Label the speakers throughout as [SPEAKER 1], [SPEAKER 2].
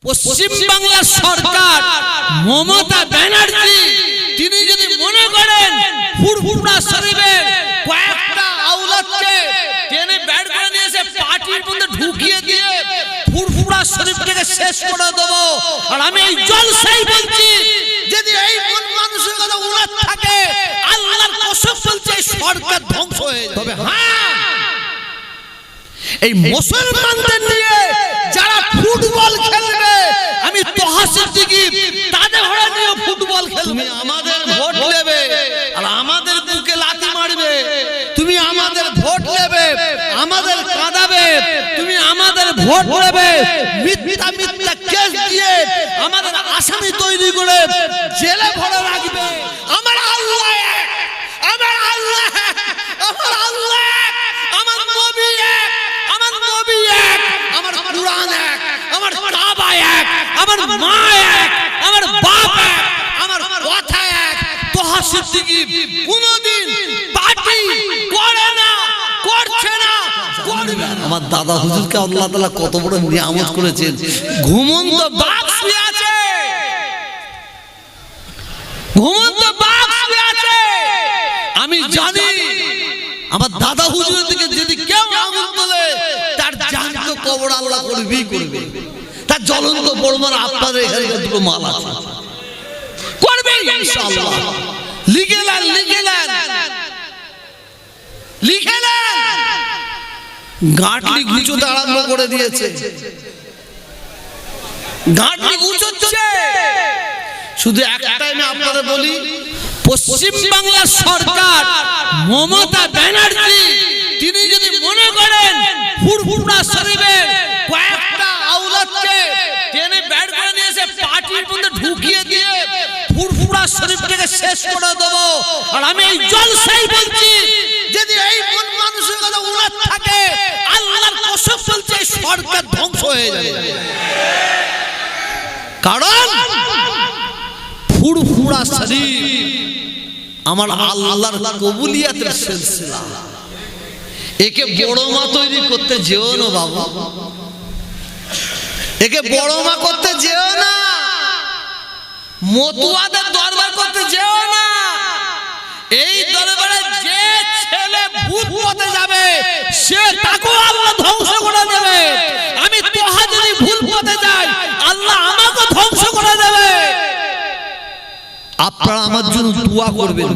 [SPEAKER 1] পশ্চিম বাংলার সরকার মমতা ব্যানার্জি তিনি যদি মনে করেন ফুরফুরা শরীফের কয়েকটা আওলাদকে টেনে ব্যাট করে নিয়ে এসে পার্টির মধ্যে ঢুকিয়ে দিয়ে ফুরফুরা শরীফটাকে শেষ করে দেবো, আর আমি এই জলসাই বলছি যদি এই মন মানসিকতা উনার থাকে আল্লাহর কসম বলছে এই সরকার ধ্বংস হয়ে যাবে। তবে হ্যাঁ, এই মুসলমানদের নিয়ে যারা ফুটবল খেলবে আমি তোহা সিদ্দিকী তাদের ঘরে নিয়ে ফুটবল খেলবে। তুমি আমাদের ভোট নেবে আর আমাদের বুকে লাথি মারবে, তুমি আমাদের ভোট নেবে আমাদের কাঁদাবে, তুমি আমাদের ভোট নেবে মিথ্যা মিথ্যা কেস দিয়ে আমাদের আসামি তৈরি করে জেলে ভরে রাখবে। আমার আল্লাহ এক, আমার আল্লাহ এক, আমার আল্লাহ এক, আমার নবী এক, আমার নবী এক, আমার কুরআন এক, আমার কাবা এক, আমার মা এক, আমার বাপ এক, আমার কথা এক। তোহা সিদ্দিকী কোনদিন পার্টি করে না, করছে না, করবে না। আমার দাদা হুজুরকে আল্লাহ তাআলা কত বড় নিয়ামত করেছেন, ঘুমন্ত বাপ শুয়ে আছে, ঘুমন্ত বাপ শুয়ে আছে। আমি জানি আমার দাদা হুজুরের দিকে যদি কেউ আঙুল তোলে তার জান্ত কবর আল্লাহ করবেই করবে, তার জ্বলন্ত বর্মার আপনাদের এখানে দুটো মাল আছে, করবে ইনশাআল্লাহ। লিখে নেন, লিখে নেন, লিখে নেন। গাঁটলি গুছোতে আরম্ভ করে দিয়েছে, গাঁটলি গুছোচ্ছে। শুধু একটা টাইমে আপনাদের বলি, পশ্চিম বাংলার সরকার মমতা ব্যানার্জি তিনি যদি মনে করেন ফুরফুরা শরীফের কয়েকটা আওলাদকে টেনে ব্যাট করে নিয়ে এসে পার্টির মধ্যে ঢুকিয়ে দিয়ে ফুরফুরা শরীফটাকে শেষ করে দেবো, আর আমি এই জলসাই বলছি যদি এই মন মানসিকতা উনার থাকে আল্লাহর কসম বলছে এই সরকার ধ্বংস হয়ে যাবে। কারণ ফুরফুরা শরীফ আমার আল্লাহর কবুলিয়াতের সিলসিলা, একে বড় মা তৈরি করতে যেও না বাবা, একে বড় মা করতে যেও না, মতুয়াদের দরবার করতে যেও না। এই দরবারে যে ছেলে ভূত পথে যাবে সে তাকে আল্লাহ ধ্বংস করে দেবে। আমি তোহা যদি ভুল পথে যাই আল্লাহ আমাকে ধ্বংস করে দেবে। আপনারা আমার জন্য দোয়া করবেন,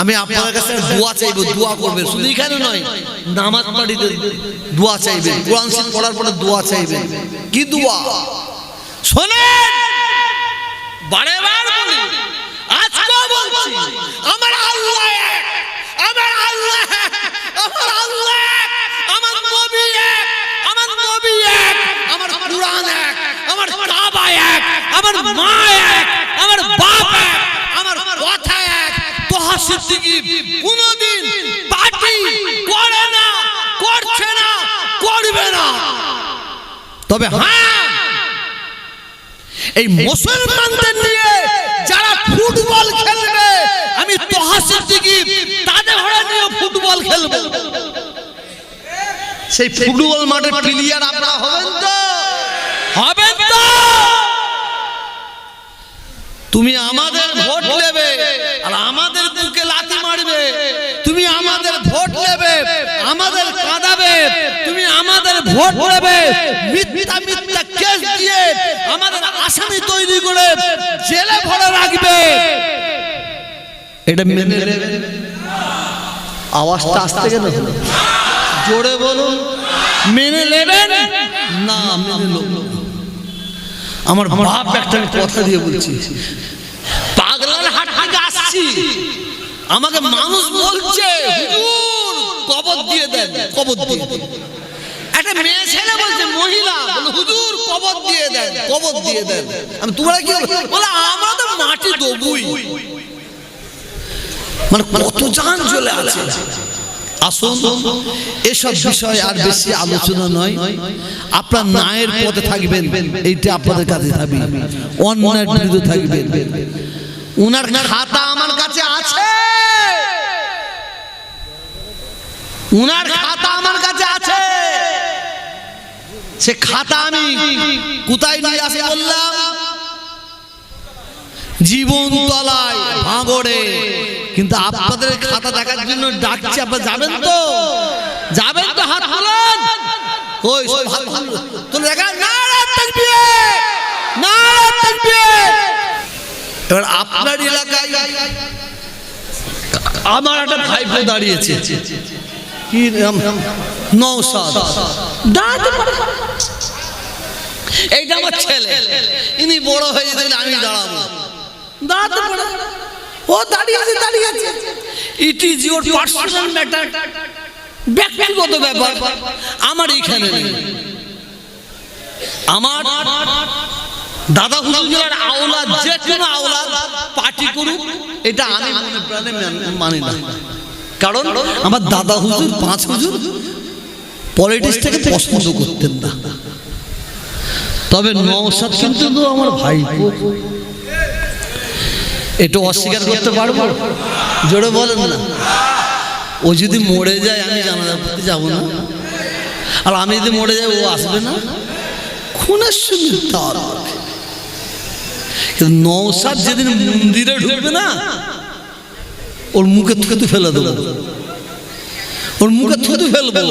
[SPEAKER 1] আমি আপনাদের কাছে দোয়া চাইবো, দোয়া করবেন। শুধু এখানে নয়, নামাজ পড়িতে দোয়া চাইবেন, কোরআন শরীফ পড়ার পরে দোয়া চাইবেন। কি দোয়া শোনেন, বারে বার বলি, আজকেও বলছি, আমার আল্লাহ এক, আমার আল্লাহ এক, আমার আল্লাহ এক, আমার নবী এক, আমার নবী এক, আমার কুরআন এক, আমার কাবা এক, আমার মা এক, আমার বাপ এক, আমার কথা এক। তোহা সিদ্দিকী কোনদিন পার্টি করে না, করছে না, করবে না। তবে হ্যাঁ, এই মুসলমানদের নিয়ে যারা ফুটবল খেলবে আমি তোহা সিদ্দিকী তাদের ঘরে নিয়ে ফুটবল খেলবে। সেই ফুটবল মাঠের প্লেয়ার আপনারা হবেন তো? হবেন তো? তুমি আমাদের ভোট নেবে আর আমাদের বুকে লাথি মারবে, তুমি আমাদের ভোট নেবে আমাদের কাঁদাবে, তুমি আমাদের ভোট নেবে মিথ্যা মিথ্যা কেস দিয়ে আমাদের আসামি তৈরি করে জেলে ভরে রাখবে। এটা মেনে নেবে? আওয়াজটা আসতে গেল, জোরে বলুন, মেনে নেবেন না? মেনে নেব। আমার বাপ একটা কথা দিয়ে বলছি, পাগলার হাট থেকে আসছি, আমাকে মানুষ বলছে হুজুর কবর দিয়ে দেন, কবর দিয়ে দেন। একটা মেয়ে ছেলে বলছে, মহিলা বলে হুজুর কবর দিয়ে দেন, কবর দিয়ে দেন। আমি তোমরা কি বলে, আমরা তো মাটি দেবই। মানে কত জান চলে আছে। আসুন, এসব বিষয় আর বেশি আলোচনা নয়, আপনার ন্যায়ের পথে থাকবেন, এইটা আপনাদের কাছে থাকবে, অন্যায়ের বিরুদ্ধে থাকবেন। উনার খাতা আমার কাছে আছে, উনার খাতা আমার কাছে আছে। সে খাতা আমি কোথায় নিয়ে আসি বললাম, জীবনতলায় ভাঙড়ে। কিন্তু আপনাদের খাতা দেখার জন্য ডাকছি, আপনারা যাবেন তো? যাবেন তো? হাত তুলুন। কই সব হাত তুলে দেখা। নারে তাকবীর, নারে তাকবীর। এবার আপনার এলাকায় আমার একটা ভাইপো দাঁড়িয়েছে, কি নাম? নওশাদ। এইটা আমার ছেলে, ইনি বড় হয়ে যেতে আমি দাঁড়াবো। ও দাঁড়িয়েছে, দাঁড়িয়েছে। It is your personal matter, ব্যক্তিগত ব্যাপার। আমার এইখানে নেই। আমার দাদা হুজুরের আওলাদ, যে কোনো আওলাদ পার্টি করুক, এটা আমি মনে প্রাণে মানি না। কারণ আমার দাদা হুজুর, পাঁচ হুজুর পলিটিক্সটাকে পছন্দ করতেন না। তবে নওশাদ কিন্তু আমার ভাই, এটা অস্বীকার করতে পারবো? জোরে বলেন না। ও যদি মরে যায় আমি জানাজা পড়তে যাবো না, আর আমি যদি মরে যাই ও আসবে না। খুনের সঙ্গে তার নওশাদ যেদিন মন্দিরে ঢুকবে না, ওর মুখে থুতু ফেলে দেবো, ওর মুখে থুতু ফেলবো।